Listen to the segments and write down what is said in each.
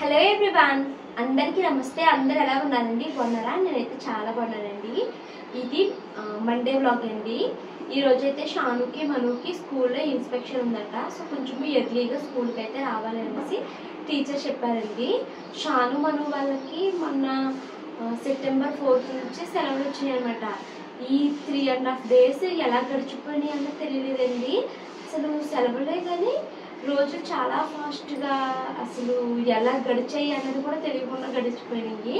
Hello everyone, అందరికీ నమస్తే. అందరు ఎలా ఉన్నారండి? బాగున్నారా? నేనైతే చాలా బాగున్నానండి. ఇది మండే వ్లాగ్ అండి. ఈరోజు అయితే షానుకి మనుకి స్కూల్లో ఇన్స్పెక్షన్ ఉందట. సో కొంచెం ఎర్లీగా స్కూల్కి అయితే రావాలనేసి టీచర్ చెప్పారండి. షాను మను వాళ్ళకి మొన్న సెప్టెంబర్ 4th నుంచి సెలవులు వచ్చినాయి అనమాట. ఈ 3.5 days ఎలా గడిచిపోయినాయి అన్నది తెలియలేదండి. అసలు సెలవులే కానీ రోజు చాలా ఫాస్ట్గా అసలు ఎలా గడిచాయి అన్నది కూడా తెలియకుండా గడిచిపోయినాయి.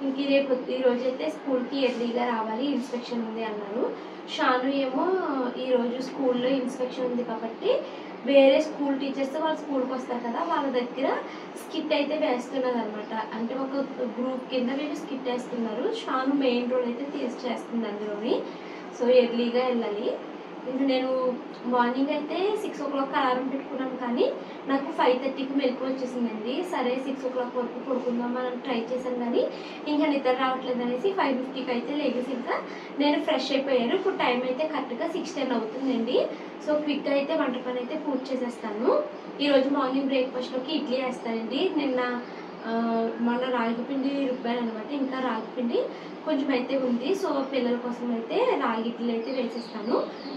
ఇంక రేపు ఈరోజు అయితే స్కూల్కి ఎర్లీగా రావాలి, ఇన్స్పెక్షన్ ఉంది అన్నారు. షాను ఏమో ఈరోజు స్కూల్లో ఇన్స్పెక్షన్ ఉంది కాబట్టి వేరే స్కూల్ టీచర్స్ వాళ్ళు స్కూల్కి వస్తారు కదా, వాళ్ళ దగ్గర స్కిట్ అయితే వేస్తున్నది అనమాట. అంటే ఒక గ్రూప్ కింద వీళ్ళు స్కిట్ వేస్తున్నారు. షాను మెయిన్ రోల్ అయితే చేస్తుంది అందులోని. సో ఎర్లీగా వెళ్ళాలి. ఇంకా నేను మార్నింగ్ అయితే 6 o'clock అలారం పెట్టుకున్నాను, కానీ నాకు 5:30కి మెలకు వచ్చేసిందండి. సరే 6 o'clock వరకు పడుకుందాం మనం ట్రై చేశాను, కానీ ఇంకా నిద్ర రావట్లేదు అనేసి 5:50కి అయితే లేగేసి ఇంకా నేను ఫ్రెష్ అయిపోయాను. ఇప్పుడు టైం అయితే కరెక్ట్గా 6:10 అవుతుందండి. సో క్విక్గా అయితే వంట పని అయితే పూర్తి చేసేస్తాను. ఈరోజు మార్నింగ్ బ్రేక్ఫాస్ట్లోకి ఇడ్లీ వేస్తానండి. మొన్న రాగి పిండి రుబ్బాను అనమాట. ఇంకా రాగి పిండి కొంచెం అయితే ఉంది. సో పిల్లల కోసం అయితే రాగి ఇడ్లీ అయితే వేసేస్తాను.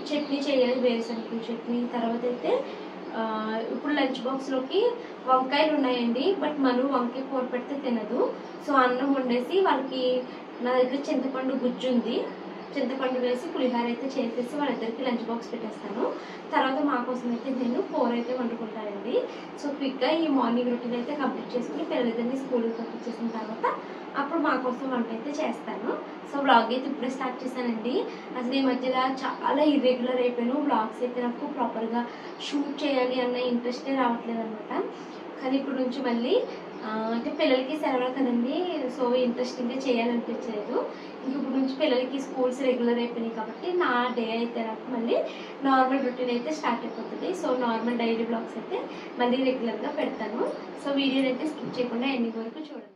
చట్నీ చేయాలి, వేరుశనగ చట్నీ. తర్వాత అయితే ఇప్పుడు లంచ్ బాక్స్లోకి వంకాయలు ఉన్నాయండి. బట్ మను వంకాయ కూర పెడితే తినదు. సో అన్నం వండేసి వాళ్ళకి నా దగ్గర చింతపండు గుజ్జు ఉంది, చింతపండు వేసి పులిహోర అయితే చేసేసి వాళ్ళిద్దరికి లంచ్ బాక్స్ పెట్టేస్తాను. తర్వాత మా కోసం అయితే నేను కూర అయితే వండుకుంటానండి. సో క్విక్గా ఈ మార్నింగ్ రొటీన్ అయితే కంప్లీట్ చేసుకుని పిల్లలిద్దరిని స్కూల్కి పంపించేసిన తర్వాత అప్పుడు మా కోసం వంట అయితే చేస్తాను. సో వ్లాగ్ అయితే ఇప్పుడే స్టార్ట్ చేశానండి. అసలు ఈ మధ్యలో చాలా ఇర్రెగ్యులర్ అయిపోయాను. వ్లాగ్స్ అయితే నాకు ప్రాపర్గా షూట్ చేయాలి అన్న ఇంట్రెస్టే రావట్లేదు అనమాట. కానీ ఇప్పుడు నుంచి మళ్ళీ అంటే పిల్లలకి సెలవులు కదండి, సో ఇంట్రెస్టింగ్గా చేయాలనిపించలేదు. ఇప్పుడు నుంచి పిల్లలకి స్కూల్స్ రెగ్యులర్ అయిపోయినాయి కాబట్టి నా డే అయితే నాకు మళ్ళీ నార్మల్ రొటీన్ అయితే స్టార్ట్ అయిపోతుంది. సో నార్మల్ డైలీ బ్లాగ్స్ అయితే మళ్ళీ రెగ్యులర్గా పెడతాను. సో వీడియోని అయితే స్కిప్ చేయకుండా ఎండింగ్ వరకు చూడండి.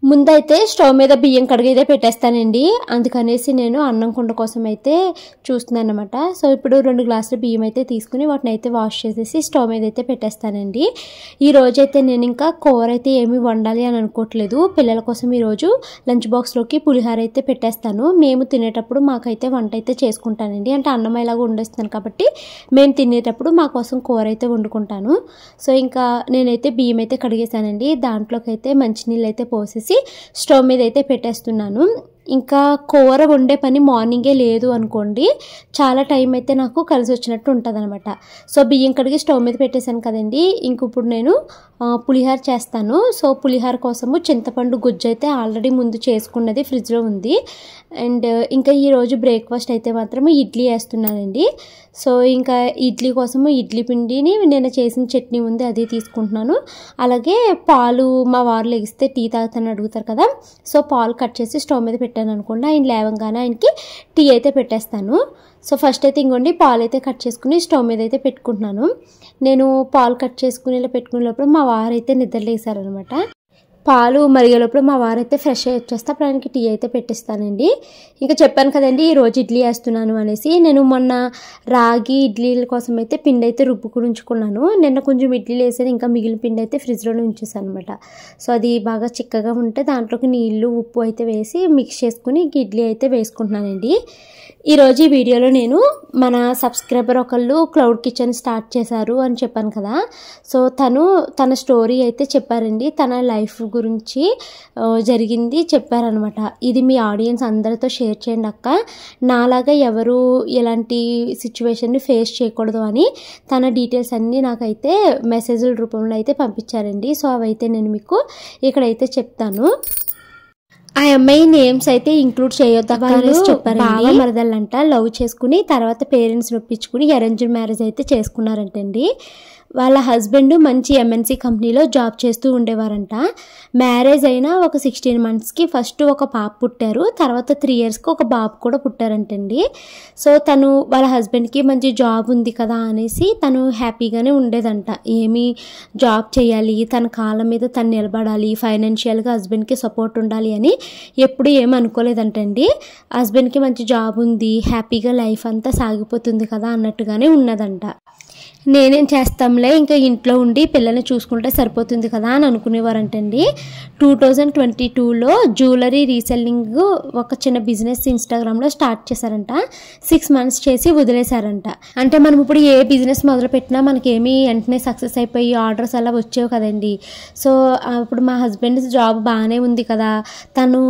ముందైతే స్టవ్ మీద బియ్యం కడిగైతే పెట్టేస్తానండి. అందుకనేసి నేను అన్నం కుండ కోసం అయితే చూస్తున్నాను అనమాట. సో ఇప్పుడు 2 గ్లాసుల బియ్యం అయితే తీసుకుని వాటిని అయితే వాష్ చేసేసి స్టవ్ మీద అయితే పెట్టేస్తానండి. ఈ రోజైతే నేను ఇంకా కూర అయితే ఏమి వండాలి అని అనుకోవట్లేదు. పిల్లల కోసం ఈరోజు లంచ్ బాక్స్లోకి పులిహోర అయితే పెట్టేస్తాను. మేము తినేటప్పుడు మాకైతే వంట అయితే చేసుకుంటానండి. అంటే అన్నం ఇలాగా వండేస్తాను కాబట్టి మేము తినేటప్పుడు మా కోసం కూర అయితే వండుకుంటాను. సో ఇంకా నేనైతే బియ్యం అయితే కడిగేసానండి. దాంట్లోకి అయితే మంచినీళ్ళు అయితే పోసేసి స్టవ్ మీద అయితే పెట్టేస్తున్నాను. ఇంకా కూర వండే పని మార్నింగే లేదు అనుకోండి, చాలా టైం అయితే నాకు కలిసి వచ్చినట్టు ఉంటుంది అనమాట. సో బియ్యం కడిగి స్టవ్ మీద పెట్టేశాను కదండి. ఇంక ఇప్పుడు నేను పులిహోర చేస్తాను. సో పులిహోర కోసము చింతపండు గుజ్జు అయితే ఆల్రెడీ ముందు చేసుకున్నది ఫ్రిడ్జ్లో ఉంది. అండ్ ఇంకా ఈరోజు బ్రేక్ఫాస్ట్ అయితే మాత్రం ఇడ్లీ వేస్తున్నానండి. సో ఇంకా ఇడ్లీ కోసము ఇడ్లీ పిండిని నేను చేసిన చట్నీ ఉంది, అది తీసుకుంటున్నాను. అలాగే పాలు మా వారు లెగిస్తే టీ తాగుతానని అడుగుతారు కదా, సో పాలు కట్ చేసి స్టవ్ మీద పెట్టాను అనుకోండి. ఆయన లేవంగానే ఆయనకి టీ అయితే పెట్టేస్తాను. సో ఫస్ట్ అయితే ఇంకోండి పాలు అయితే కట్ చేసుకుని స్టవ్ మీద అయితే పెట్టుకుంటున్నాను. నేను పాలు కట్ చేసుకుని ఇలా పెట్టుకునే లోపల మా వారు అయితే నిద్రలేసారనమాట. పాలు మరిగేలోపల మా వారైతే ఫ్రెష్ అయ్యి వచ్చేస్తే అప్పుడు ఆయనకి టీ అయితే పెట్టిస్తానండి. ఇంకా చెప్పాను కదండి ఈరోజు ఇడ్లీ వేస్తున్నాను అనేసి. నేను మొన్న రాగి ఇడ్లీల కోసం అయితే పిండి అయితే రుబ్బుకుని ఉంచుకున్నాను. నిన్న కొంచెం ఇడ్లీలు వేసాను, ఇంకా మిగిలిన పిండి అయితే ఫ్రిడ్జ్లోనే ఉంచేసాను అనమాట. సో అది బాగా చిక్కగా ఉంటే దాంట్లోకి నీళ్ళు ఉప్పు అయితే వేసి మిక్స్ చేసుకుని ఇడ్లీ అయితే వేసుకుంటున్నానండి. ఈరోజు ఈ వీడియోలో నేను మన సబ్స్క్రైబర్ ఒకళ్ళు క్లౌడ్ కిచెన్ స్టార్ట్ చేశారు అని చెప్పాను కదా. సో తన స్టోరీ అయితే చెప్పారండి. తన లైఫ్ గురించి జరిగింది చెప్పారనమాట. ఇది మీ ఆడియన్స్ అందరితో షేర్ చేయండి అక్క, నాలాగా ఎవరు ఎలాంటి సిచ్యువేషన్ని ఫేస్ చేయకూడదు అని తన డీటెయిల్స్ అన్నీ నాకైతే మెసేజ్ల రూపంలో అయితే పంపించారండి. సో అవైతే నేను మీకు ఇక్కడైతే చెప్తాను. ఆ అమ్మాయి నేమ్స్ అయితే ఇంక్లూడ్ చేయొద్దని చెప్పారు. బాగా మరదలంట లవ్ చేసుకుని తర్వాత పేరెంట్స్ నొప్పించుకుని అరేంజ్డ్ మ్యారేజ్ అయితే చేసుకున్నారంటండి. వాళ్ళ హస్బెండ్ మంచి MNC కంపెనీలో జాబ్ చేస్తూ ఉండేవారంట. మ్యారేజ్ అయినా ఒక 16 monthsకి ఫస్ట్ ఒక పాప పుట్టారు, తర్వాత 3 yearsకి ఒక బాబు కూడా పుట్టారంటండి. సో తను వాళ్ళ హస్బెండ్కి మంచి జాబ్ ఉంది కదా అనేసి తను హ్యాపీగానే ఉండేదంట. ఏమి జాబ్ చేయాలి, తన కాళ్ళ మీద తను నిలబడాలి, ఫైనాన్షియల్గా హస్బెండ్కి సపోర్ట్ ఉండాలి అని ఎప్పుడు ఏమి అనుకోలేదంటండి. హస్బెండ్కి మంచి జాబ్ ఉంది, హ్యాపీగా లైఫ్ అంతా సాగిపోతుంది కదా అన్నట్టుగానే ఉన్నదంట. నేనేం చేస్తాంలే ఇంకా ఇంట్లో ఉండి పిల్లల్ని చూసుకుంటే సరిపోతుంది కదా అని అనుకునేవారంటండి. 2022లో జ్యువెలరీ రీసెల్లింగ్ ఒక చిన్న బిజినెస్ ఇన్స్టాగ్రామ్లో స్టార్ట్ చేశారంట. 6 months చేసి వదిలేశారంట. అంటే మనం ఇప్పుడు ఏ బిజినెస్ మొదలు పెట్టినా మనకేమీ వెంటనే సక్సెస్ అయిపోయి ఆర్డర్స్ అలా వచ్చేవి కదండి. సో ఇప్పుడు మా హస్బెండ్ జాబ్ బాగానే ఉంది కదా, తను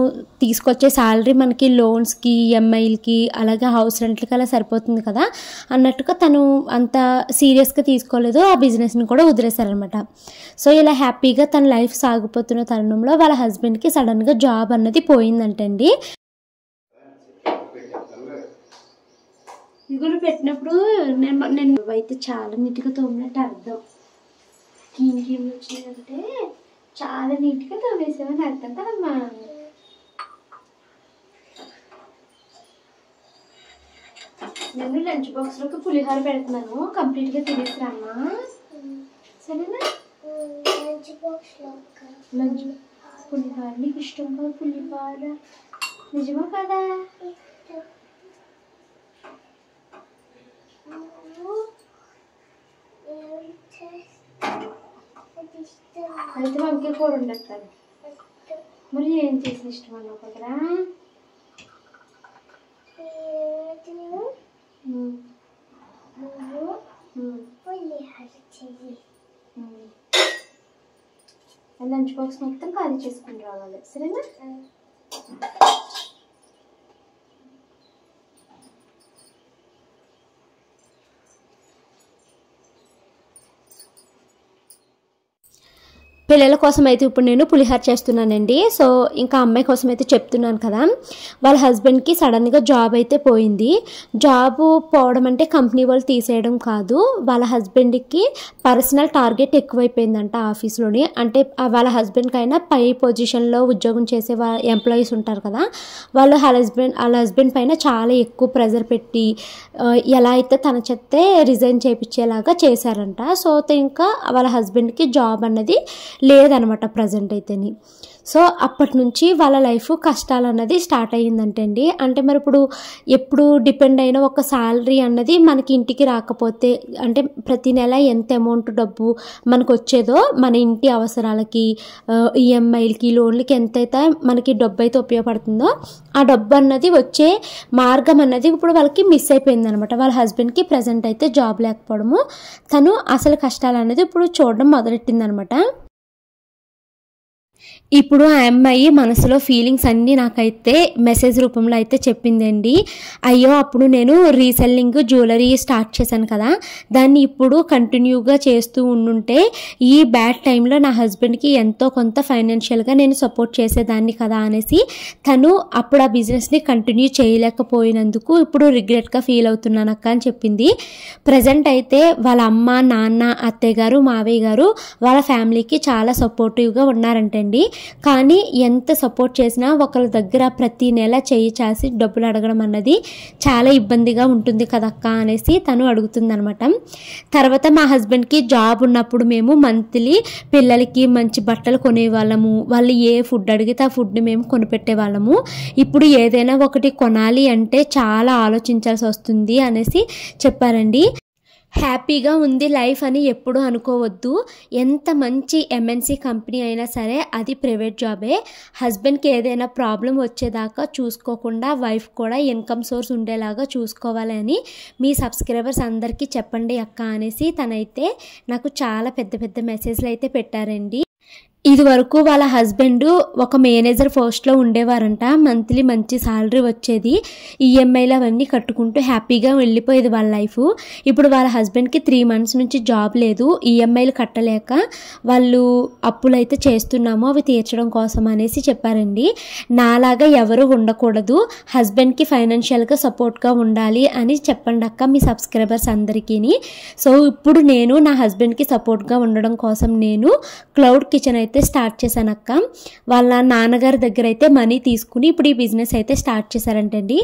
తీసుకొచ్చే శాలరీ మనకి లోన్స్కి, ఈఎంఐలకి, అలాగే హౌస్ రెంట్లకి అలా సరిపోతుంది కదా అన్నట్టుగా తను అంత సీరియస్గా తీసుకోలేదు. ఆ బిజినెస్ని కూడా వదిలేశారనమాట. సో ఇలా హ్యాపీగా తన లైఫ్ సాగిపోతున్న తరుణంలో వాళ్ళ హస్బెండ్కి సడన్గా జాబ్ అన్నది పోయిందంటండి. ఇగురు పెట్టినప్పుడు నేను అయితే చాలా నీట్గా తోమినట్టు అర్థం. ఇంకేం వచ్చిందంటే చాలా నీట్గా తోమేసామని అర్థం కదమ్మా. నేను లంచ్ బాక్స్లోకి పులిహోర పెడుతున్నాను, కంప్లీట్గా తినేసిరామ్మా సరేనా. లంచ్ పులిహోర నీకు ఇష్టం కదా, పులిహోర నిజమా కదా. అయితే వంకాయ కూర ఉండేస్తాను. మరి ఏం చేసిన ఇష్టం అన్నావు కదరా. లంచ్ బాక్స్ మొత్తం ఖాళీ చేసుకుని రావాలి సరేనా. పిల్లల కోసం అయితే ఇప్పుడు నేను పులిహోర చేస్తున్నానండి. సో ఇంకా అమ్మాయి కోసం అయితే చెప్తున్నాను కదా, వాళ్ళ హస్బెండ్కి సడన్గా జాబ్ అయితే పోయింది. జాబ్ పోవడం అంటే కంపెనీ వాళ్ళు తీసేయడం కాదు, వాళ్ళ హస్బెండ్కి పర్సనల్ టార్గెట్ ఎక్కువైపోయిందంట ఆఫీస్లోని. అంటే వాళ్ళ హస్బెండ్కైనా పై పొజిషన్లో ఉద్యోగం చేసే ఎంప్లాయీస్ ఉంటారు కదా, వాళ్ళ హస్బెండ్ పైన చాలా ఎక్కువ ప్రెజర్ పెట్టి ఎలా అయితే తన చెప్తే రిజైన్ చేయించేలాగా చేశారంట. సో ఇంకా వాళ్ళ హస్బెండ్కి జాబ్ అన్నది లేదనమాట ప్రజెంట్ అయితేని. సో అప్పటి నుంచి వాళ్ళ లైఫ్ కష్టాలు అన్నది స్టార్ట్ అయ్యిందంటండి. అంటే మరి ఇప్పుడు ఎప్పుడు డిపెండ్ అయిన ఒక శాలరీ అన్నది మనకి ఇంటికి రాకపోతే, అంటే ప్రతి నెల ఎంత అమౌంట్ డబ్బు మనకు వచ్చేదో మన ఇంటి అవసరాలకి, ఈఎంఐలకి, లోన్లకి ఎంతైతే మనకి డబ్బు అయితే ఉపయోగపడుతుందో ఆ డబ్బు అన్నది వచ్చే మార్గం అన్నది ఇప్పుడు వాళ్ళకి మిస్ అయిపోయింది అనమాట. వాళ్ళ హస్బెండ్కి ప్రజెంట్ అయితే జాబ్ లేకపోవడము, తను అసలు కష్టాలు అనేది ఇప్పుడు చూడడం మొదలెట్టింది అనమాట. ఇప్పుడు ఆ అమ్మాయి మనసులో ఫీలింగ్స్ అన్నీ నాకైతే మెసేజ్ రూపంలో అయితే చెప్పిందండి. అయ్యో అప్పుడు నేను రీసెల్లింగ్ జ్యువెలరీ స్టార్ట్ చేశాను కదా, దాన్ని ఇప్పుడు కంటిన్యూగా చేస్తూ ఉండుంటే ఈ బ్యాడ్ టైంలో నా హస్బెండ్కి ఎంతో కొంత ఫైనాన్షియల్గా నేను సపోర్ట్ చేసేదాన్ని కదా అనేసి తను అప్పుడు ఆ బిజినెస్ని కంటిన్యూ చేయలేకపోయినందుకు ఇప్పుడు రిగ్రెట్గా ఫీల్ అవుతున్నాను అక్క అని చెప్పింది. ప్రజెంట్ అయితే వాళ్ళ అమ్మ, నాన్న, అత్తయ్య గారు, మావయ్య గారు వాళ్ళ ఫ్యామిలీకి చాలా సపోర్టివ్గా ఉన్నారంటండి. కానీ ఎంత సపోర్ట్ చేసినా ఒకళ్ళ దగ్గర ప్రతి నెల చేయి చాసి డబ్బులు అడగడం అన్నది చాలా ఇబ్బందిగా ఉంటుంది కదక్క అనేసి తను అడుగుతుంది అనమాట. తర్వాత మా హస్బెండ్కి జాబ్ ఉన్నప్పుడు మేము మంత్లీ పిల్లలకి మంచి బట్టలు కొనేవాళ్ళము, వాళ్ళు ఏ ఫుడ్ అడిగితే ఆ ఫుడ్ని మేము కొనిపెట్టేవాళ్ళము. ఇప్పుడు ఏదైనా ఒకటి కొనాలి అంటే చాలా ఆలోచించాల్సి వస్తుంది అనేసి చెప్పారండి. హ్యాపీగా ఉంది లైఫ్ అని ఎప్పుడూ అనుకోవద్దు. ఎంత మంచి ఎంఎన్సీ కంపెనీ అయినా సరే అది ప్రైవేట్ జాబే. హస్బెండ్కి ఏదైనా ప్రాబ్లం వచ్చేదాకా చూసుకోకుండా వైఫ్ కూడా ఇన్కమ్ సోర్స్ ఉండేలాగా చూసుకోవాలి అని మీ సబ్స్క్రైబర్స్ అందరికీ చెప్పండి అక్క అనేసి తనైతే నాకు చాలా పెద్ద పెద్ద మెసేజ్లు అయితే పెట్టారండి. ఇది వరకు వాళ్ళ హస్బెండ్ ఒక మేనేజర్ పోస్ట్లో ఉండేవారంట, మంత్లీ మంచి శాలరీ వచ్చేది, ఈఎంఐలు అవన్నీ కట్టుకుంటూ హ్యాపీగా వెళ్ళిపోయేది వాళ్ళ లైఫ్. ఇప్పుడు వాళ్ళ హస్బెండ్కి 3 months నుంచి జాబ్ లేదు, ఈఎంఐలు కట్టలేక వాళ్ళు అప్పులు అయితే చేస్తున్నాము అవి తీర్చడం కోసం అనేసి చెప్పారండి. నాలాగా ఎవరు ఉండకూడదు, హస్బెండ్కి ఫైనాన్షియల్గా సపోర్ట్గా ఉండాలి అని చెప్పండి అక్క మీ సబ్స్క్రైబర్స్ అందరికీ. సో ఇప్పుడు నేను నా హస్బెండ్కి సపోర్ట్గా ఉండడం కోసం నేను క్లౌడ్ కిచెన్ అయితే స్టార్ట్ చేశాను అక్క. వాళ్ళ నాన్నగారి దగ్గర అయితే మనీ తీసుకుని ఇప్పుడు ఈ బిజినెస్ అయితే స్టార్ట్ చేశారంటండి.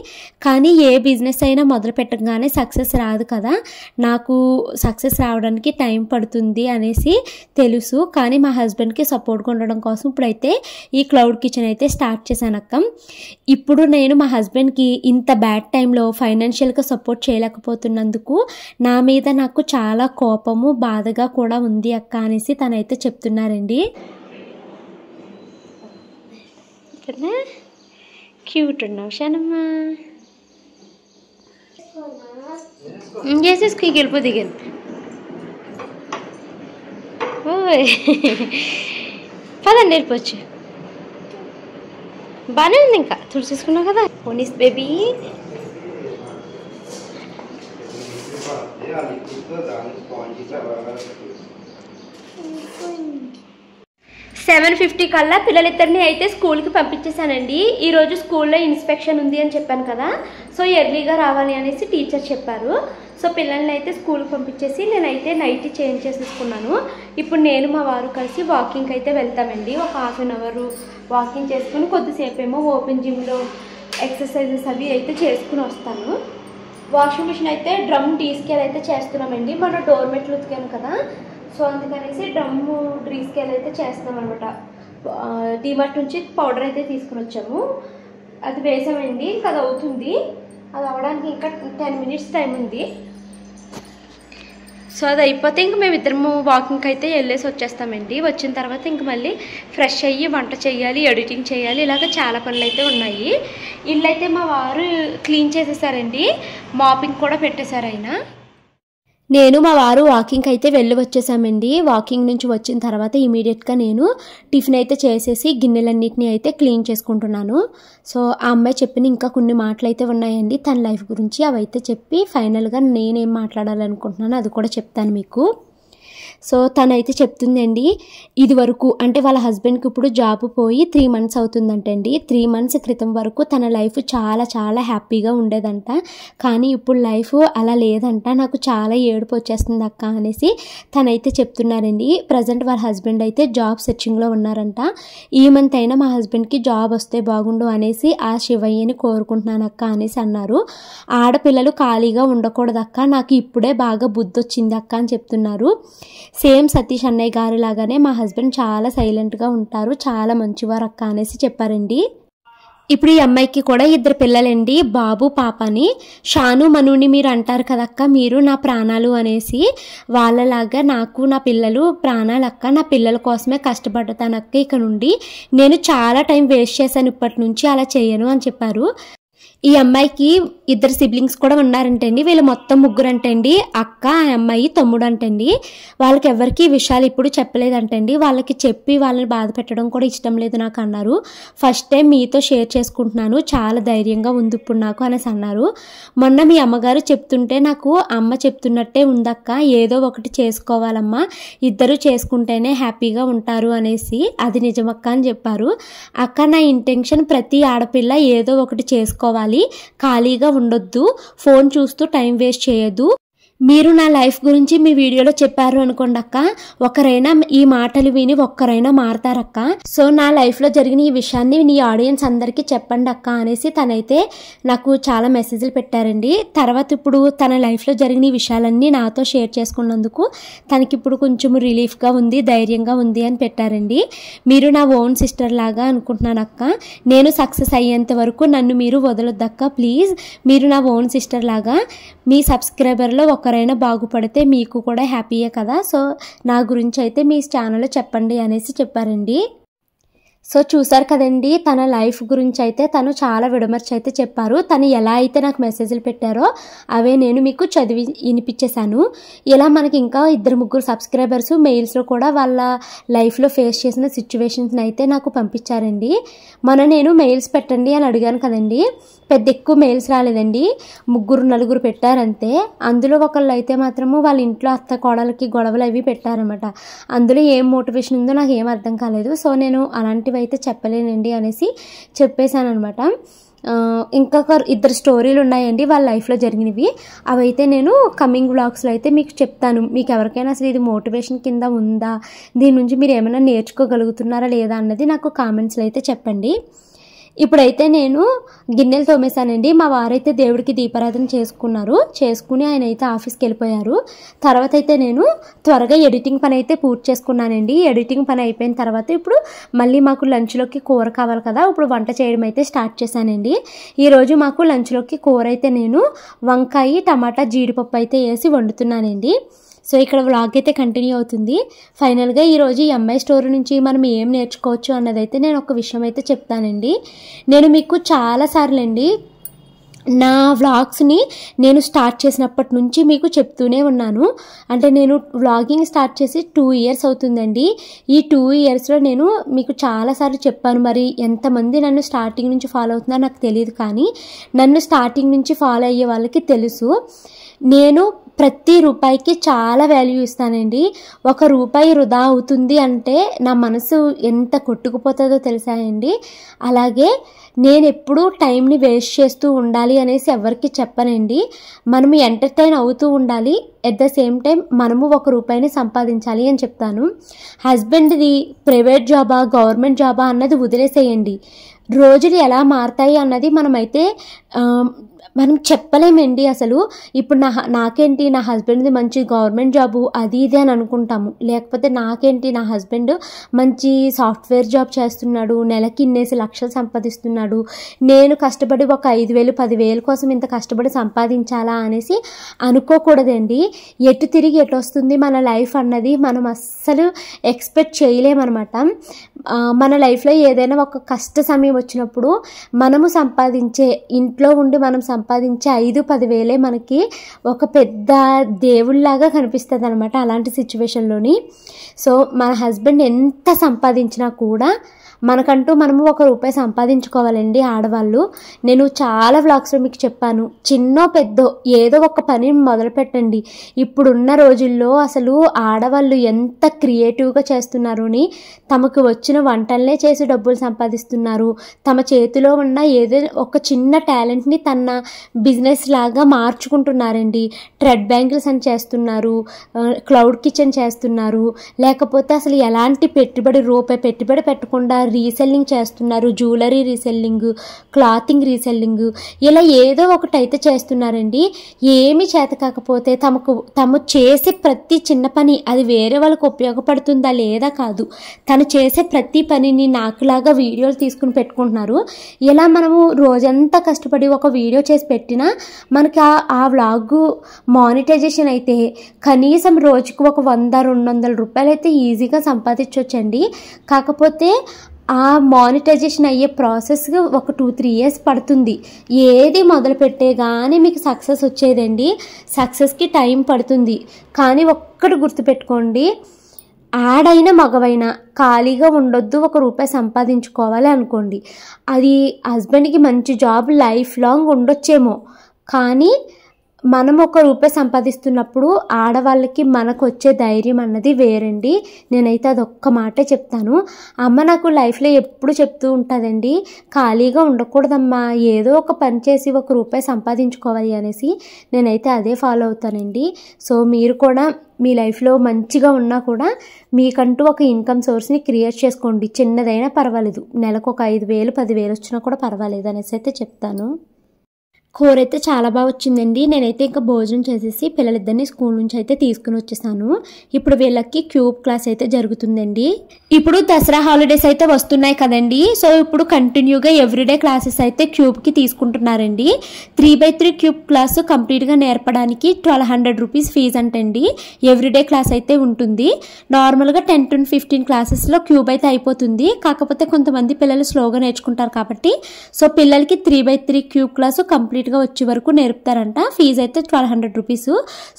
కానీ ఏ బిజినెస్ అయినా మొదలు పెట్టగానే సక్సెస్ రాదు కదా, నాకు సక్సెస్ రావడానికి టైం పడుతుంది అనేసి తెలుసు. కానీ మా హస్బెండ్కి సపోర్ట్గా ఉండడం కోసం ఇప్పుడైతే ఈ క్లౌడ్ కిచెన్ అయితే స్టార్ట్ చేశాను అక్క. ఇప్పుడు నేను మా హస్బెండ్కి ఇంత బ్యాడ్ టైంలో ఫైనాన్షియల్గా సపోర్ట్ చేయలేకపోతున్నందుకు నా మీద నాకు చాలా కోపము బాధగా కూడా ఉంది అక్క అనేసి తనైతే చెప్తున్నారండి. క్యూట్ ఉన్నావు షానమ్మా, చేసేసుకు గెలుపు దిగను. ఓయ్ పదండి వెళ్ళిపోవచ్చు, బాగానే ఉంది. ఇంకా తుడిచేసుకున్నావు కదా పోనీస్ బేబీ. 7:50 కల్లా పిల్లలిద్దరిని అయితే స్కూల్కి పంపించేశానండి. ఈరోజు స్కూల్లో ఇన్స్పెక్షన్ ఉంది అని చెప్పాను కదా, సో ఎర్లీగా రావాలి అనేసి టీచర్ చెప్పారు. సో పిల్లల్ని అయితే స్కూల్కి పంపించేసి నేనైతే నైట్ చేంజ్ చేసేసుకున్నాను. ఇప్పుడు నేను మా వారు కలిసి వాకింగ్కి అయితే వెళ్తామండి. ఒక 1/2 అవర్ వాకింగ్ చేసుకుని కొద్దిసేపు ఏమో ఓపెన్ జిమ్లో ఎక్సర్సైజెస్ అవి అయితే చేసుకుని వస్తాను. వాషింగ్ మిషన్ అయితే డ్రమ్ డీస్కేల్ అయితే చేస్తున్నామండి. మన డోర్ మెట్లు ఉతికాను కదా, సో అందుకనేసి డ్రమ్ము డ్రీస్కేల్ అయితే చేస్తున్నాం అనమాట. డిమార్ట్ నుంచి పౌడర్ అయితే తీసుకుని వచ్చాము, అది వేసామండి. ఇంకా అది అవుతుంది, అది అవ్వడానికి ఇంకా 10 మినిట్స్ టైం ఉంది. సో అది అయిపోతే ఇంక మేమిద్దరము వాకింగ్కి అయితే వెళ్ళేసి వచ్చేస్తామండి. వచ్చిన తర్వాత ఇంక మళ్ళీ ఫ్రెష్ అయ్యి వంట చేయాలి, ఎడిటింగ్ చేయాలి, ఇలాగ చాలా పనులు అయితే ఉన్నాయి. ఇల్లు అయితే మా వారు క్లీన్ చేసేసారండి, మాపింగ్ కూడా పెట్టేశారు ఆయన. నేను మా వారు వాకింగ్కి అయితే వెళ్ళి వచ్చేసామండి. వాకింగ్ నుంచి వచ్చిన తర్వాత ఇమీడియట్గా నేను టిఫిన్ అయితే చేసేసి గిన్నెలన్నిటిని అయితే క్లీన్ చేసుకుంటున్నాను. సో ఆ అమ్మాయి చెప్పిన ఇంకా కొన్ని మాటలు అయితే ఉన్నాయండి తన లైఫ్ గురించి, అవి అయితే చెప్పి ఫైనల్గా నేనేం మాట్లాడాలనుకుంటున్నాను అది కూడా చెప్తాను మీకు. సో తనైతే చెప్తుందండి, ఇది వరకు అంటే వాళ్ళ హస్బెండ్కి ఇప్పుడు జాబ్ పోయి 3 మంత్స్ అవుతుందంటండి. 3 మంత్స్ క్రితం వరకు తన లైఫ్ చాలా చాలా హ్యాపీగా ఉండేదంట, కానీ ఇప్పుడు లైఫ్ అలా లేదంట, నాకు చాలా ఏడుపు వచ్చేస్తుంది అక్క అనేసి తనైతే చెప్తున్నారండి. ప్రజెంట్ వాళ్ళ హస్బెండ్ అయితే జాబ్ సెర్చింగ్లో ఉన్నారంట. ఈ మంత్ అయినా మా హస్బెండ్కి జాబ్ వస్తే బాగుండు అనేసి ఆ శివయ్యని కోరుకుంటున్నాను అక్క అనేసి అన్నారు. ఆడపిల్లలు ఖాళీగా ఉండకూడదు అక్క, నాకు ఇప్పుడే బాగా బుద్ధి వచ్చింది అక్క అని చెప్తున్నారు. సేమ్ సతీష్ అన్నయ్య గారి లాగానే మా హస్బెండ్ చాలా సైలెంట్గా ఉంటారు, చాలా మంచివారు అక్క అనేసి చెప్పారండి. ఇప్పుడు ఈ అమ్మాయికి కూడా 2 పిల్లలండి, బాబు పాపని. షాను మనుని మీరు అంటారు కదక్క, మీరు నా ప్రాణాలు అనేసి, వాళ్ళలాగా నాకు నా పిల్లలు ప్రాణాలు అక్క, నా పిల్లల కోసమే కష్టపడతానక్క, ఇక నుండి నేను చాలా టైం వేస్ట్ చేశాను, ఇప్పటి నుంచి అలా చేయను అని చెప్పారు. ఈ అమ్మాయికి 2 సిబ్లింగ్స్ కూడా ఉన్నారంటండి, వీళ్ళు మొత్తం 3 అంటండి, అక్క, అమ్మాయి, తమ్ముడు అంటండి. వాళ్ళకి ఎవరికి విషయాలు ఇప్పుడు చెప్పలేదంటండి, వాళ్ళకి చెప్పి వాళ్ళని బాధ పెట్టడం కూడా ఇష్టం లేదు నాకు అన్నారు. ఫస్ట్ టైం మీతో షేర్ చేసుకుంటున్నాను, చాలా ధైర్యంగా ఉంది ఇప్పుడు నాకు అనేసి అన్నారు. మొన్న మీ అమ్మగారు చెప్తుంటే నాకు అమ్మ చెప్తున్నట్టే ఉందక్క, ఏదో ఒకటి చేసుకోవాలమ్మా, 2 చేసుకుంటేనే హ్యాపీగా ఉంటారు అనేసి, అది నిజమక్క అని చెప్పారు. అక్క నా ఇంటెన్షన్ ప్రతి ఆడపిల్ల ఏదో ఒకటి చేసుకోవాలి, ఖాళీగా ఉండొద్దు, ఫోన్ చూస్తూ టైం వేస్ట్ చేయొద్దు. మీరు నా లైఫ్ గురించి మీ వీడియోలో చెప్పారు అనుకోండి అక్క, ఒకరైనా ఈ మాటలు విని ఒక్కరైనా మారతారక్క. సో నా లైఫ్లో జరిగిన ఈ విషయాన్ని నీ ఆడియన్స్ అందరికీ చెప్పండి అక్క అనేసి తనైతే నాకు చాలా మెసేజ్లు పెట్టారండి. తర్వాత ఇప్పుడు తన లైఫ్లో జరిగిన ఈ విషయాలన్నీ నాతో షేర్ చేసుకున్నందుకు తనకి ఇప్పుడు కొంచెం రిలీఫ్గా ఉంది, ధైర్యంగా ఉంది అని పెట్టారండి. మీరు నా ఓన్ సిస్టర్ లాగా అనుకుంటున్నాను అక్క, నేను సక్సెస్ అయ్యేంత వరకు నన్ను మీరు వదలొద్దక్క ప్లీజ్, మీరు నా ఓన్ సిస్టర్ లాగా, మీ సబ్స్క్రైబర్లో ఒకరైనా బాగుపడితే మీకు కూడా హ్యాపీయే కదా, సో నా గురించి అయితే మీ ఛానల్లో చెప్పండి అనేసి చెప్పారండి. సో చూసారు కదండి, తన లైఫ్ గురించి అయితే తను చాలా విడమర్చి అయితే చెప్పారు. తను ఎలా అయితే నాకు మెసేజ్లు పెట్టారో అవే నేను మీకు చదివి వినిపించేశాను. ఇలా మనకి ఇంకా 2-3 సబ్స్క్రైబర్స్ మెయిల్స్లో కూడా వాళ్ళ లైఫ్లో ఫేస్ చేసిన సిచ్యువేషన్స్ని అయితే నాకు పంపించారండి. నేను మెయిల్స్ పెట్టండి అని అడిగాను కదండి, పెద్ద ఎక్కువ మెయిల్స్ రాలేదండి, 3-4 పెట్టారంతే. అందులో ఒకళ్ళు అయితే మాత్రము వాళ్ళ ఇంట్లో అత్త కోడలకి గొడవలు అవి పెట్టారనమాట. అందులో ఏం మోటివేషన్ ఉందో నాకు ఏం అర్థం కాలేదు. సో నేను అలాంటివి అయితే చెప్పలేనండి అనేసి చెప్పేశాను అనమాట. ఇంకొక 2 స్టోరీలు ఉన్నాయండి వాళ్ళ లైఫ్లో జరిగినవి. అవైతే నేను కమింగ్ వ్లాగ్స్లో అయితే మీకు చెప్తాను. మీకు ఎవరికైనా అసలు ఇది మోటివేషన్ కింద ఉందా, దీని నుంచి మీరు ఏమైనా నేర్చుకోగలుగుతున్నారా లేదా అన్నది నాకు కామెంట్స్లో అయితే చెప్పండి. ఇప్పుడైతే నేను గిన్నెలు తోమేశానండి. మా వారైతే దేవుడికి దీపారాధన చేసుకుని ఆయన అయితే ఆఫీస్కి వెళ్ళిపోయారు. తర్వాత అయితే నేను త్వరగా ఎడిటింగ్ పని అయితే పూర్తి చేసుకున్నానండి. ఎడిటింగ్ పని అయిపోయిన తర్వాత ఇప్పుడు మళ్ళీ మాకు లంచ్లోకి కూర కావాలి కదా, ఇప్పుడు వంట చేయడం అయితే స్టార్ట్ చేశానండి. ఈరోజు మాకు లంచ్లోకి కూర అయితే నేను వంకాయ టమాటా జీడిపప్పు అయితే వేసి వండుతున్నానండి. సో ఇక్కడ వ్లాగ్ అయితే కంటిన్యూ అవుతుంది. ఫైనల్గా ఈరోజు ఈ అమ్మాయి స్టోరీ నుంచి మనం ఏం నేర్చుకోవచ్చు అన్నదైతే నేను ఒక విషయం అయితే చెప్తానండి. నేను మీకు చాలాసార్లు అండి నా వ్లాగ్స్ని నేను స్టార్ట్ చేసినప్పటి నుంచి మీకు చెప్తూనే ఉన్నాను. అంటే నేను వ్లాగింగ్ స్టార్ట్ చేసి 2 ఇయర్స్ అవుతుందండి. ఈ 2 ఇయర్స్లో నేను మీకు చాలాసార్లు చెప్పాను. మరి ఎంతమంది నన్ను స్టార్టింగ్ నుంచి ఫాలో అవుతున్నారో నాకు తెలియదు, కానీ నన్ను స్టార్టింగ్ నుంచి ఫాలో అయ్యే వాళ్ళకి తెలుసు. నేను ప్రతి రూపాయికి చాలా వాల్యూ ఇస్తానండి. 1 రూపాయి వృధా అవుతుంది అంటే నా మనసు ఎంత కొట్టుకుపోతుందో తెలుసా అండి. అలాగే నేను ఎప్పుడూ టైంని వేస్ట్ చేస్తూ ఉండాలి అనేసి ఎవరికి చెప్పనండి. మనము ఎంటర్టైన్ అవుతూ ఉండాలి, ఎట్ ద సేమ్ టైం మనము 1 రూపాయిని సంపాదించాలి అని చెప్తాను. హస్బెండ్ది ప్రైవేట్ జాబా గవర్నమెంట్ జాబా అన్నది వదిలేసేయండి. రోజులు ఎలా మారుతాయి అన్నది మనం చెప్పలేమండి. అసలు ఇప్పుడు నాకేంటి నా హస్బెండ్ది మంచి గవర్నమెంట్ జాబు అది ఇది అని అనుకుంటాము. లేకపోతే నాకేంటి నా హస్బెండ్ మంచి సాఫ్ట్వేర్ జాబ్ చేస్తున్నాడు, నెలకి ఇన్నేసి లక్షలు సంపాదిస్తున్నాడు, నేను కష్టపడి ఒక 5,000 10,000 కోసం ఇంత కష్టపడి సంపాదించాలా అనేసి అనుకోకూడదండి. ఎటు తిరిగి ఎటు వస్తుంది మన లైఫ్ అన్నది మనం అస్సలు ఎక్స్పెక్ట్ చేయలేమన్నమాట. మన లైఫ్లో ఏదైనా ఒక కష్ట సమయం వచ్చినప్పుడు మనము సంపాదించే ఇంట్లో ఉండి మనం సంపాదించే 5-10 వేలే మనకి ఒక పెద్ద దేవుళ్ళలాగా కనిపిస్తుంది అనమాట అలాంటి సిచ్యువేషన్లోని. సో మన హస్బెండ్ ఎంత సంపాదించినా కూడా మనకంటూ మనము 1 రూపాయి సంపాదించుకోవాలండి ఆడవాళ్ళు. నేను చాలా వ్లాగ్స్లో మీకు చెప్పాను, చిన్నో పెద్దో ఏదో ఒక పని మొదలు పెట్టండి. ఇప్పుడున్న రోజుల్లో అసలు ఆడవాళ్ళు ఎంత క్రియేటివ్గా చేస్తున్నారు అని, తమకు వచ్చిన వంటలనే చేసి డబ్బులు సంపాదిస్తున్నారు. తమ చేతిలో ఉన్న ఏదైనా ఒక చిన్న టాలెంట్ని తన బిజినెస్ లాగా మార్చుకుంటున్నారండి. ట్రెడ్ బ్యాంగిల్స్ అని చేస్తున్నారు, క్లౌడ్ కిచెన్ చేస్తున్నారు, లేకపోతే అసలు ఎలాంటి రూపాయి పెట్టుబడి పెట్టకుండా రీసెల్లింగ్ చేస్తున్నారు. జ్యువెలరీ రీసెల్లింగ్, క్లాతింగ్ రీసెల్లింగ్, ఇలా ఏదో ఒకటి అయితే చేస్తున్నారండి. ఏమి చేత కాకపోతే తము చేసే ప్రతి చిన్న పని అది వేరే వాళ్ళకు ఉపయోగపడుతుందా లేదా కాదు, తను చేసే ప్రతి పనిని నాకులాగా వీడియోలు తీసుకుని పెట్టుకుంటున్నారు. ఇలా మనము రోజంతా కష్టపడి ఒక వీడియో చేసి పెట్టినా మనకి ఆ వ్లాగ్ మానిటైజేషన్ అయితే కనీసం రోజుకు ఒక 100-200 రూపాయలు అయితే ఈజీగా సంపాదించవచ్చండి. కాకపోతే ఆ మానిటైజేషన్ అయ్యే ప్రాసెస్ ఒక 2-3 ఇయర్స్ పడుతుంది. ఏది మొదలు పెట్టే కానీ మీకు సక్సెస్ వచ్చేదండి. సక్సెస్కి టైం పడుతుంది. కానీ ఒక్కటి గుర్తుపెట్టుకోండి, ఆడైనా మగవైనా ఖాళీగా ఉండొద్దు. 1 రూపాయి సంపాదించుకోవాలి అనుకోండి. అది హస్బెండ్కి మంచి జాబ్ లైఫ్ లాంగ్ ఉండొచ్చేమో, కానీ మనం 1 రూపాయి సంపాదిస్తున్నప్పుడు ఆడవాళ్ళకి మనకు వచ్చే ధైర్యం అన్నది వేరండి. నేనైతే అదొక్క మాటే చెప్తాను. అమ్మ నాకు లైఫ్లో ఎప్పుడు చెప్తూ ఉంటుందండి, ఖాళీగా ఉండకూడదమ్మా, ఏదో ఒక పని చేసి 1 రూపాయి సంపాదించుకోవాలి అనేసి. నేనైతే అదే ఫాలో అవుతానండి. సో మీరు కూడా మీ లైఫ్లో మంచిగా ఉన్నా కూడా మీకంటూ ఒక ఇన్కమ్ సోర్స్ని క్రియేట్ చేసుకోండి. చిన్నదైనా పర్వాలేదు, నెలకు ఒక 5,000 10,000 వచ్చినా కూడా పర్వాలేదు అనేసి అయితే చెప్తాను. కూర అయితే చాలా బాగా వచ్చిందండి. నేనైతే ఇంకా భోజనం చేసేసి పిల్లలిద్దరిని స్కూల్ నుంచి అయితే తీసుకుని వచ్చేసాను. ఇప్పుడు వీళ్ళకి క్యూబ్ క్లాస్ అయితే జరుగుతుందండి. ఇప్పుడు దసరా హాలిడేస్ అయితే వస్తున్నాయి కదండి. సో ఇప్పుడు కంటిన్యూగా ఎవ్రీడే క్లాసెస్ అయితే క్యూబ్కి తీసుకుంటున్నారండి. 3x3 క్యూబ్ క్లాసు కంప్లీట్గా నేర్పడానికి 1,200 రూపీస్ ఫీజు అంటండి. ఎవ్రీడే క్లాస్ అయితే ఉంటుంది. నార్మల్గా 10-15 క్లాసెస్లో క్యూబ్ అయితే అయిపోతుంది. కాకపోతే కొంతమంది పిల్లలు స్లోగా నేర్చుకుంటారు కాబట్టి సో పిల్లలకి 3x3 క్యూబ్ క్లాసు కంప్లీట్గా వచ్చే వరకు నేర్పుతారంట. ఫీజు అయితే 1,200 రూపీస్.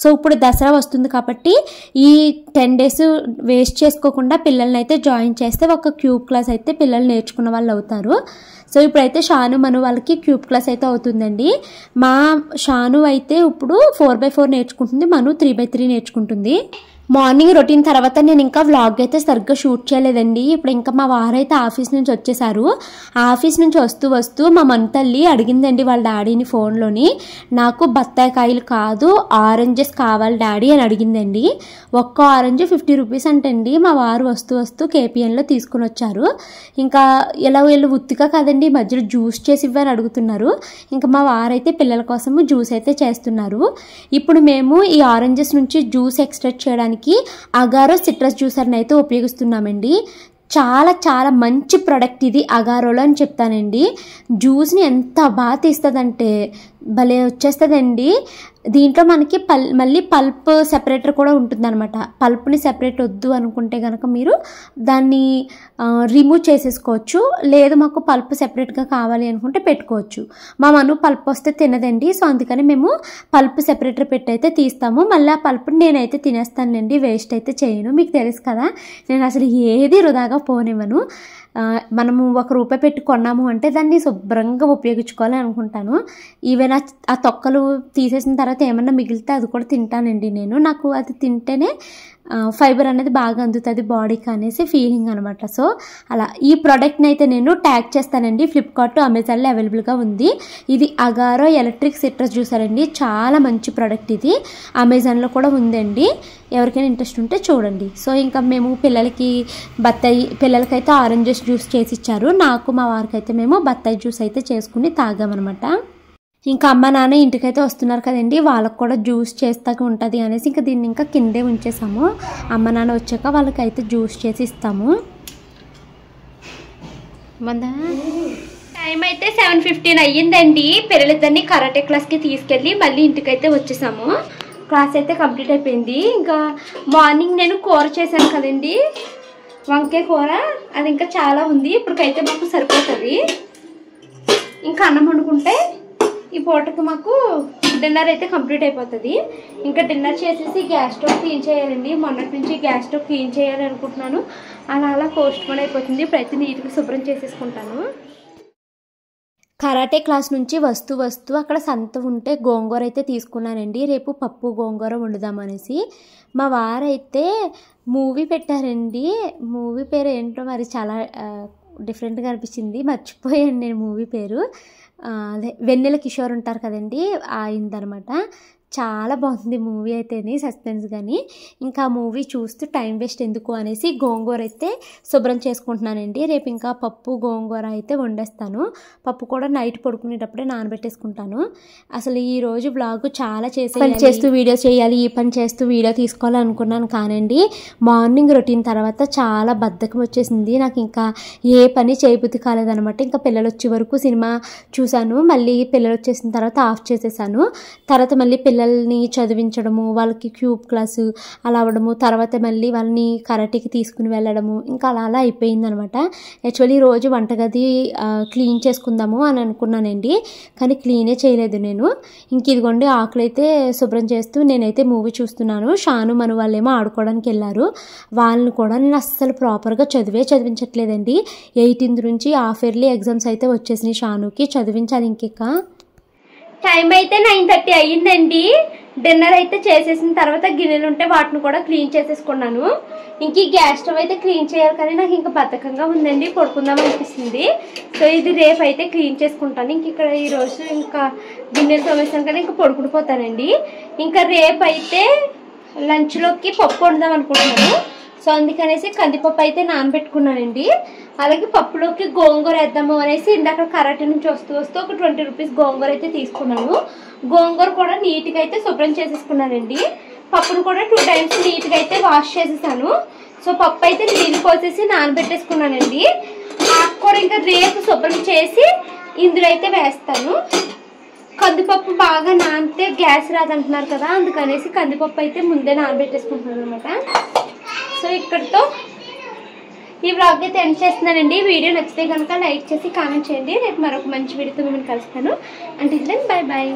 సో ఇప్పుడు దసరా వస్తుంది కాబట్టి ఈ 10 డేస్ వేస్ట్ చేసుకోకుండా పిల్లల్ని అయితే జాయిన్ చేస్తే ఒక క్యూబ్ క్లాస్ అయితే పిల్లలు నేర్చుకున్న వాళ్ళు అవుతారు. సో ఇప్పుడైతే షాను మను వాళ్ళకి క్యూబ్ క్లాస్ అయితే అవుతుందండి. మా షాను అయితే ఇప్పుడు 4x4 నేర్చుకుంటుంది, మను 3x3 నేర్చుకుంటుంది. మార్నింగ్ రొటీన్ తర్వాత నేను ఇంకా వ్లాగ్ అయితే సరిగ్గా షూట్ చేయలేదండి. ఇప్పుడు ఇంకా మా వారైతే ఆఫీస్ నుంచి వచ్చేసారు. ఆఫీస్ నుంచి వస్తూ మా మన్తల్లి అడిగిందండి వాళ్ళ డాడీని ఫోన్లోని, నాకు బత్తాయి కాయలు కాదు ఆరెంజెస్ కావాలి డాడీ అని అడిగిందండి. ఒక్క ఆరెంజ్ 50 రూపీస్ అంటండి. మా వారు వస్తూ కేపీఎన్లో తీసుకుని వచ్చారు. ఇంకా ఇలా వీళ్ళు ఉత్తిగా కదండి మధ్యలో జ్యూస్ చేసి ఇవ్వని అడుగుతున్నారు. ఇంకా మా వారైతే పిల్లల కోసము జ్యూస్ అయితే చేస్తున్నారు. ఇప్పుడు మేము ఈ ఆరెంజెస్ నుంచి జ్యూస్ ఎక్స్ట్రాక్ట్ చేయడానికి అగారో సిట్రస్ జ్యూసర్ని అయితే ఉపయోగిస్తున్నామండి. చాలా చాలా మంచి ప్రోడక్ట్ ఇది అగారోలో అని చెప్తానండి. జ్యూస్ని ఎంత బాగా తీస్తుందంటే భలే వచ్చేస్తుందండి. దీంట్లో మనకి మళ్ళీ పల్ప్ సెపరేటర్ కూడా ఉంటుందన్నమాట. పల్ప్ని సెపరేట్ వద్దు అనుకుంటే కనుక మీరు దాన్ని రిమూవ్ చేసేసుకోవచ్చు. లేదు మాకు పల్ప్ సెపరేట్గా కావాలి అనుకుంటే పెట్టుకోవచ్చు. మా మను పల్ప్ వస్తే తినదండి. సో అందుకని మేము పల్ప్ సెపరేటర్ పెట్టి అయితే తీస్తాము. మళ్ళీ ఆ పల్ప్ని నేనైతే తినేస్తానండి, వేస్ట్ అయితే చేయను. మీకు తెలుసు కదా నేను అసలు ఏది వృధాగా పోనివ్వను. మనము ₹1 పెట్టి కొన్నాము అంటే దాన్ని శుభ్రంగా ఉపయోగించుకోవాలి అనుకుంటాను. ఈవెన్ ఆ తొక్కలు తీసేసిన తర్వాత ఏమన్నా మిగిలితే అది కూడా తింటానండి నేను. నాకు అది తింటేనే ఫైబర్ అనేది బాగా అందుతుంది బాడీకి అనేసి ఫీలింగ్ అనమాట. సో అలా ఈ ప్రోడక్ట్ని అయితే నేను ట్యాగ్ చేస్తానండి. ఫ్లిప్కార్ట్, అమెజాన్లో అవైలబుల్గా ఉంది. ఇది అగారో ఎలక్ట్రిక్ సిట్రస్ జ్యూసర్ అండి. చాలా మంచి ప్రోడక్ట్ ఇది. అమెజాన్లో కూడా ఉందండి. ఎవరికైనా ఇంట్రెస్ట్ ఉంటే చూడండి. సో ఇంకా మేము పిల్లలకైతే ఆరెంజెస్ జ్యూస్ చేసి ఇచ్చారు. నాకు మా వారికైతే మేము బత్తాయి జ్యూస్ అయితే చేసుకుని తాగామన్నమాట. ఇంకా అమ్మ నాన్న ఇంటికైతే వస్తున్నారు కదండి, వాళ్ళకు కూడా జ్యూస్ చేస్తాక ఉంటుంది అనేసి ఇంకా దీన్ని ఇంకా కిందే ఉంచేసాము. అమ్మ నాన్న వచ్చాక వాళ్ళకైతే జ్యూస్ చేసి ఇస్తాము. టైం అయితే 7:15 అయ్యిందండి. పిల్లలిద్దరిని కరాటే క్లాస్కి తీసుకెళ్ళి మళ్ళీ ఇంటికైతే వచ్చేసాము. క్లాస్ అయితే కంప్లీట్ అయిపోయింది. ఇంకా మార్నింగ్ నేను కూర చేశాను కదండి, వంకాయ కూర, అది ఇంకా చాలా ఉంది. ఇప్పటికైతే మాకు సరిపోతుంది. ఇంకా అన్నం వండుకుంటే ఈ పూటకి మాకు డిన్నర్ అయితే కంప్లీట్ అయిపోతుంది. ఇంకా డిన్నర్ చేసేసి గ్యాస్ స్టవ్ క్లీన్ చేయాలండి. మొన్నటి నుంచి గ్యాస్ స్టవ్ క్లీన్ చేయాలి అనుకుంటున్నాను. అలా పోస్ట్ పోన్ అయిపోతుంది. ఇప్పుడైతే నీట్గా శుభ్రం చేసేసుకుంటాను. కరాటే క్లాస్ నుంచి వస్తూ అక్కడ సంత ఉంటే గోంగూర అయితే తీసుకున్నానండి. రేపు పప్పు గోంగూర వండుదామనేసి. మా వారైతే మూవీ పెట్టారండి. మూవీ పేరు ఏంటో మరి చాలా డిఫరెంట్గా అనిపించింది, మర్చిపోయాను నేను మూవీ పేరు. అదే వెన్నెల కిషోర్ ఉంటారు కదండి, అయిందనమాట. చాలా బాగుంది మూవీ అయితేనే, సస్పెన్స్ కానీ. ఇంకా మూవీ చూస్తూ టైం వేస్ట్ ఎందుకు అనేసి గోంగూర అయితే శుభ్రం చేసుకుంటున్నానండి. రేపు ఇంకా పప్పు గోంగూర అయితే వండేస్తాను. పప్పు కూడా నైట్ పడుకునేటప్పుడే నానబెట్టేసుకుంటాను. అసలు ఈరోజు బ్లాగ్ చాలా చేస్తూ వీడియో చేయాలి, ఈ పని చేస్తూ వీడియో తీసుకోవాలి అనుకున్నాను. కానండి మార్నింగ్ రొటీన్ తర్వాత చాలా బద్ధకం వచ్చేసింది నాకు. ఇంకా ఏ పని చేయబుద్ధి కాలేదనమాట. ఇంకా పిల్లలు వచ్చే వరకు సినిమా చూశాను. మళ్ళీ పిల్లలు వచ్చేసిన తర్వాత ఆఫ్ చేసేసాను. తర్వాత మళ్ళీ పిల్లల్ని చదివించడము, వాళ్ళకి క్యూబ్ క్లాసు అలా అవ్వడము, తర్వాత మళ్ళీ వాళ్ళని కరాటీకి తీసుకుని వెళ్ళడము, ఇంకా అలా అయిపోయిందనమాట. యాక్చువల్లీ రోజు వంటగది క్లీన్ చేసుకుందాము అని అనుకున్నానండి, కానీ క్లీనే చేయలేదు నేను. ఇంక ఇదిగోండి ఆకులు అయితే శుభ్రం చేస్తూ నేనైతే మూవీ చూస్తున్నాను. షాను మను వాళ్ళేమో ఆడుకోవడానికి వెళ్ళారు. వాళ్ళని కూడా నేను అస్సలు ప్రాపర్గా చదివించట్లేదండి. 18th నుంచి హాఫ్ ఇయర్లీ ఎగ్జామ్స్ అయితే వచ్చేసినాయి. షానుకి చదివించాలి ఇంక. టైం అయితే 9:30 అయ్యిందండి. డిన్నర్ అయితే చేసేసిన తర్వాత గిన్నెలు ఉంటే వాటిని కూడా క్లీన్ చేసేసుకున్నాను. ఇంక ఈ గ్యాస్ స్టవ్ అయితే క్లీన్ చేయాలి, కానీ నాకు ఇంకా బద్ధకంగా ఉందండి, పడుకుందాం అనిపిస్తుంది. సో ఇది రేపు అయితే క్లీన్ చేసుకుంటాను. ఇంక ఇక్కడ ఈరోజు ఇంకా గిన్నెలు తోమేసాను కదా, ఇంకా పడుకునిపోతానండి. ఇంకా రేపు అయితే లంచ్లోకి పప్పు వండుదాం అనుకుంటున్నాను. సో అందుకనేసి కందిపప్పు అయితే నానబెట్టుకున్నానండి. అలాగే పప్పులోకి గోంగూర వేద్దాము అనేసి ఇందాక కరాటే నుంచి వస్తూ ఒక 20 రూపీస్ గోంగూర అయితే తీసుకున్నాను. గోంగూర కూడా నీట్గా అయితే శుభ్రం చేసేసుకున్నానండి. పప్పును కూడా 2 టైమ్స్ నీట్గా అయితే వాష్ చేసేసాను. సో పప్పు అయితే నీళ్ళు పోసేసి నానబెట్టేసుకున్నానండి. ఆకుకూర ఇంకా రేపు శుభ్రం చేసి ఇందులో అయితే వేస్తాను. కందిపప్పు బాగా నానితే గ్యాస్ రాదంటున్నారు కదా, అందుకనేసి కందిపప్పు అయితే ముందే నానబెట్టేసుకుంటున్నాను అనమాట. సో ఇక్కడితో ఈ వ్లాగ్ అయితే ఎండ్ చేస్తున్నానండి. వీడియో నచ్చితే కనుక లైక్ చేసి కామెంట్ చేయండి. రేపు మరొక మంచి వీడియోతో మిమ్మల్ని కలుస్తాను. అంటే బై బాయ్.